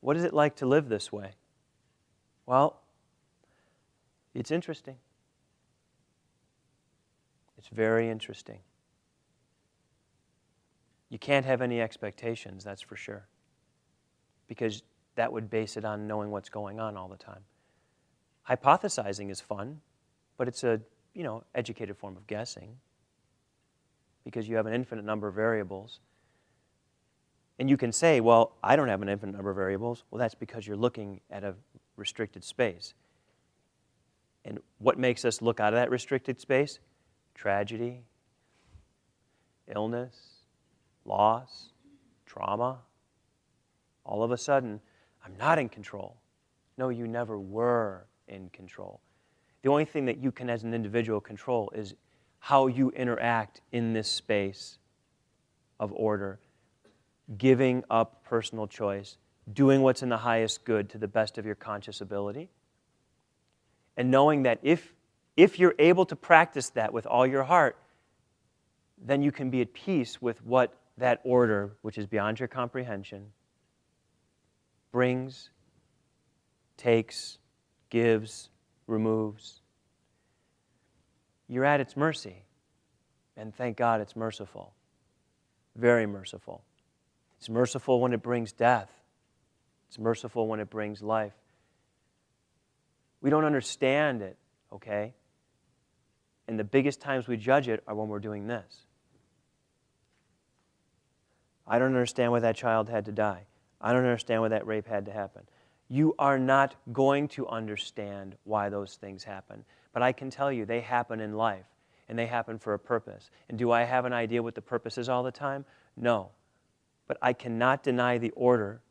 What is it like to live this way? Well, it's interesting. It's very interesting. You can't have any expectations, that's for sure, because that would base it on knowing what's going on all the time. Hypothesizing is fun, but it's a, educated form of guessing, because you have an infinite number of variables. And you can say, well, I don't have an infinite number of variables. Well, that's because you're looking at a restricted space. And what makes us look out of that restricted space? Tragedy, illness, loss, trauma. All of a sudden, I'm not in control. No, you never were in control. The only thing that you can, as an individual, control is how you interact in this space of order, giving up personal choice, doing what's in the highest good to the best of your conscious ability, and knowing that if you're able to practice that with all your heart, then you can be at peace with what that order, which is beyond your comprehension, brings, takes, gives, removes. You're at its mercy, and thank God it's merciful, very merciful. It's merciful when it brings death. It's merciful when it brings life. We don't understand it, okay? And the biggest times we judge it are when we're doing this. I don't understand why that child had to die. I don't understand why that rape had to happen. You are not going to understand why those things happen. But I can tell you they happen in life, and they happen for a purpose. And do I have an idea what the purpose is all the time? No. But I cannot deny the order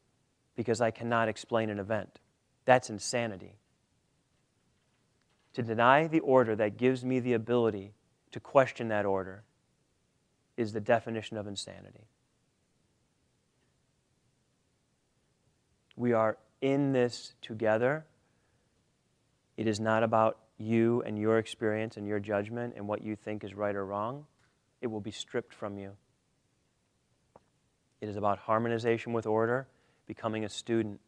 because I cannot explain an event. That's insanity. To deny the order that gives me the ability to question that order is the definition of insanity. We are in this together. It is not about you and your experience and your judgment and what you think is right or wrong. It will be stripped from you. It is about harmonization with order, becoming a student,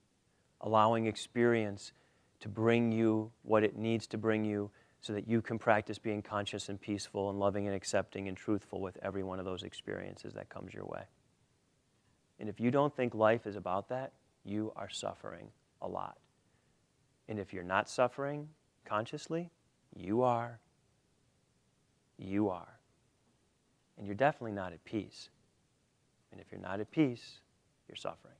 allowing experience to bring you what it needs to bring you so that you can practice being conscious and peaceful and loving and accepting and truthful with every one of those experiences that comes your way. And if you don't think life is about that, you are suffering a lot. And if you're not suffering consciously, you are. You are. And you're definitely not at peace. And if you're not at peace, you're suffering.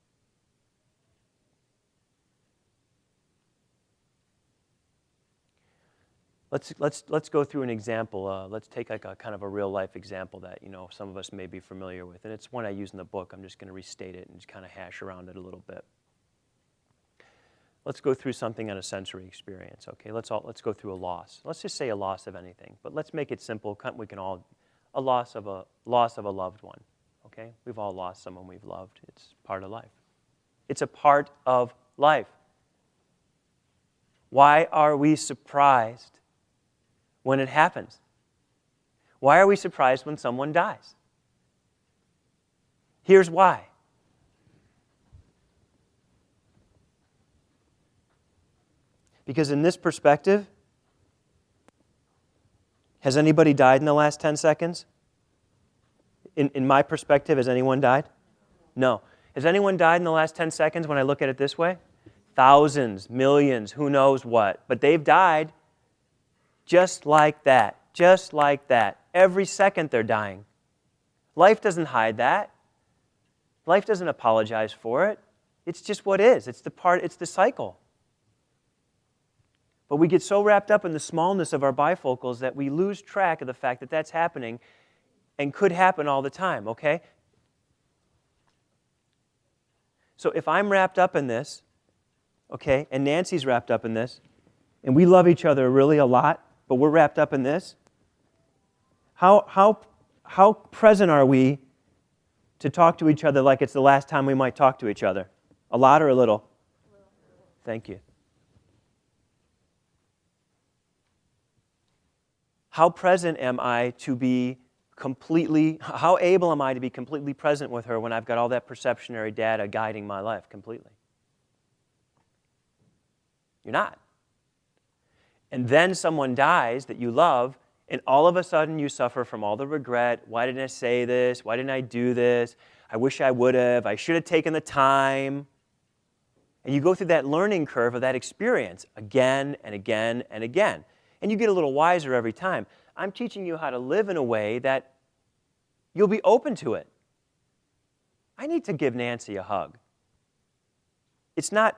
Let's go through an example. Let's take like a kind of a real life example that some of us may be familiar with, and it's one I use in the book. I'm just going to restate it and just kind of hash around it a little bit. Let's go through something on a sensory experience. Okay, let's go through a loss. Let's just say a loss of anything, but let's make it simple. We can all a loss of a loved one. Okay, we've all lost someone we've loved. It's part of life. It's a part of life. Why are we surprised when it happens? Why are we surprised when someone dies? Here's why. Because in this perspective, has anybody died in the last 10 seconds? In my perspective, has anyone died? No. Has anyone died in the last 10 seconds when I look at it this way? Thousands, millions, who knows what. But they've died just like that. Just like that. Every second they're dying. Life doesn't hide that. Life doesn't apologize for it. It's just what is. It's the cycle. But we get so wrapped up in the smallness of our bifocals that we lose track of the fact that that's happening and could happen all the time, okay? So if I'm wrapped up in this, okay, and Nancy's wrapped up in this, and we love each other really a lot, but we're wrapped up in this, how present are we to talk to each other like it's the last time we might talk to each other? A lot or a little? Thank you. How present am I to be how able am I to be completely present with her when I've got all that perceptionary data guiding my life completely? You're not. And then someone dies that you love, and all of a sudden you suffer from all the regret. Why didn't I say this? Why didn't I do this? I wish I would have. I should have taken the time. And you go through that learning curve of that experience again and again and again. And you get a little wiser every time. I'm teaching you how to live in a way that you'll be open to it. I need to give Nancy a hug. It's not,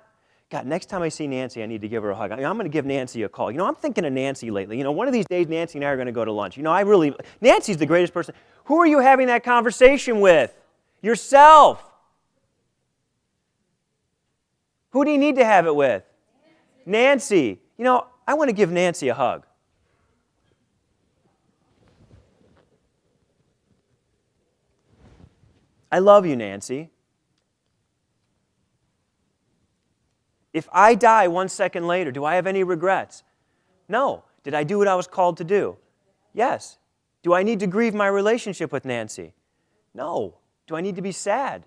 God, next time I see Nancy, I need to give her a hug. I'm going to give Nancy a call. I'm thinking of Nancy lately. One of these days, Nancy and I are going to go to lunch. Nancy's the greatest person. Who are you having that conversation with? Yourself. Who do you need to have it with? Nancy. I want to give Nancy a hug. I love you, Nancy. If I die 1 second later, do I have any regrets? No. Did I do what I was called to do? Yes. Do I need to grieve my relationship with Nancy? No. Do I need to be sad?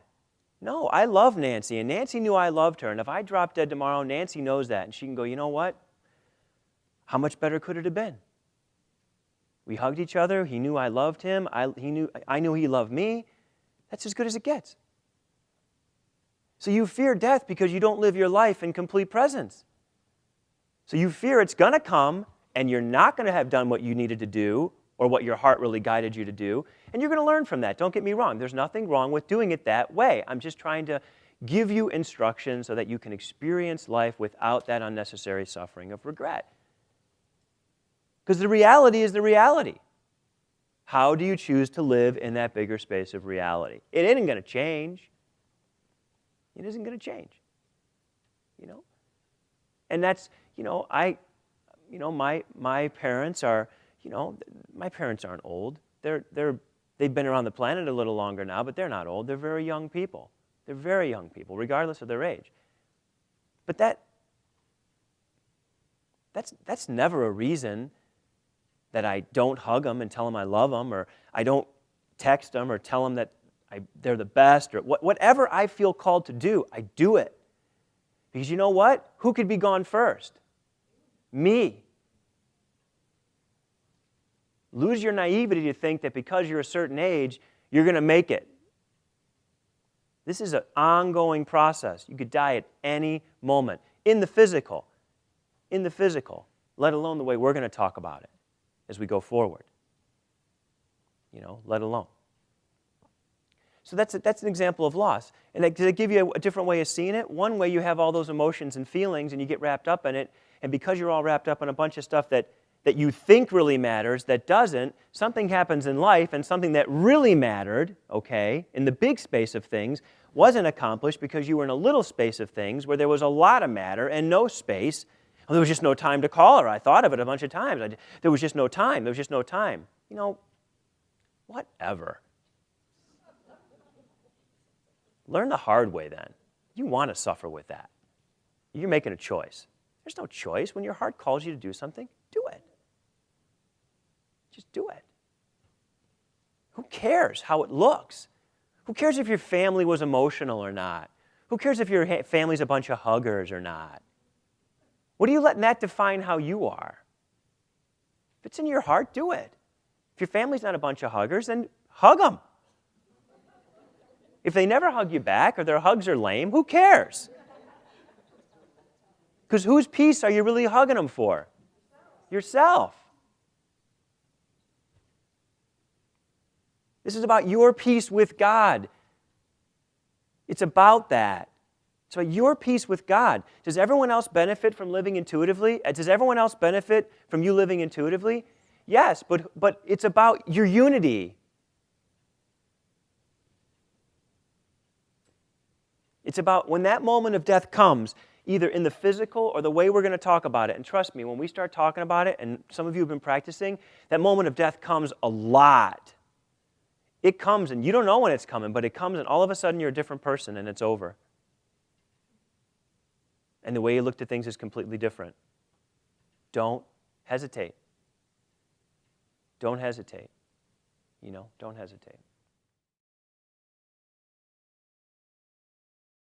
No. I love Nancy, and Nancy knew I loved her, and if I drop dead tomorrow, Nancy knows that, and she can go, you know what? How much better could it have been? We hugged each other. He knew I loved him. I knew he loved me. That's as good as it gets. So you fear death because you don't live your life in complete presence. So you fear it's going to come, and you're not going to have done what you needed to do or what your heart really guided you to do, and you're going to learn from that. Don't get me wrong. There's nothing wrong with doing it that way. I'm just trying to give you instruction so that you can experience life without that unnecessary suffering of regret. Because the reality is the reality. How do you choose to live in that bigger space of reality? It isn't going to change. It isn't going to change. And that's, my parents are, my parents aren't old. They've been around the planet a little longer now, but they're not old. They're very young people. They're very young people, regardless of their age. But that's never a reason that I don't hug them and tell them I love them, or I don't text them or tell them that they're the best, or whatever I feel called to do, I do it. Because you know what? Who could be gone first? Me. Lose your naivety to think that because you're a certain age, you're going to make it. This is an ongoing process. You could die at any moment, in the physical, let alone the way we're going to talk about it as we go forward. Let alone. So that's an example of loss. And does it give you a different way of seeing it? One way, you have all those emotions and feelings and you get wrapped up in it, and because you're all wrapped up in a bunch of stuff that you think really matters, that doesn't, something happens in life, and something that really mattered, in the big space of things, wasn't accomplished because you were in a little space of things where there was a lot of matter and no space. Well, there was just no time to call her. I thought of it a bunch of times. There was just no time. Whatever. Learn the hard way then. You want to suffer with that. You're making a choice. There's no choice. When your heart calls you to do something, do it. Just do it. Who cares how it looks? Who cares if your family was emotional or not? Who cares if your family's a bunch of huggers or not? What are you letting that define how you are? If it's in your heart, do it. If your family's not a bunch of huggers, then hug them. If they never hug you back or their hugs are lame, who cares? Because whose peace are you really hugging them for? Yourself. This is about your peace with God. It's about that. It's about your peace with God. Does everyone else benefit from living intuitively? Does everyone else benefit from you living intuitively? Yes, but it's about your unity. It's about when that moment of death comes, either in the physical or the way we're going to talk about it. And trust me, when we start talking about it, and some of you have been practicing, that moment of death comes a lot. It comes, and you don't know when it's coming, but it comes, and all of a sudden you're a different person, and it's over. And the way you look at things is completely different. Don't hesitate. Don't hesitate. Don't hesitate.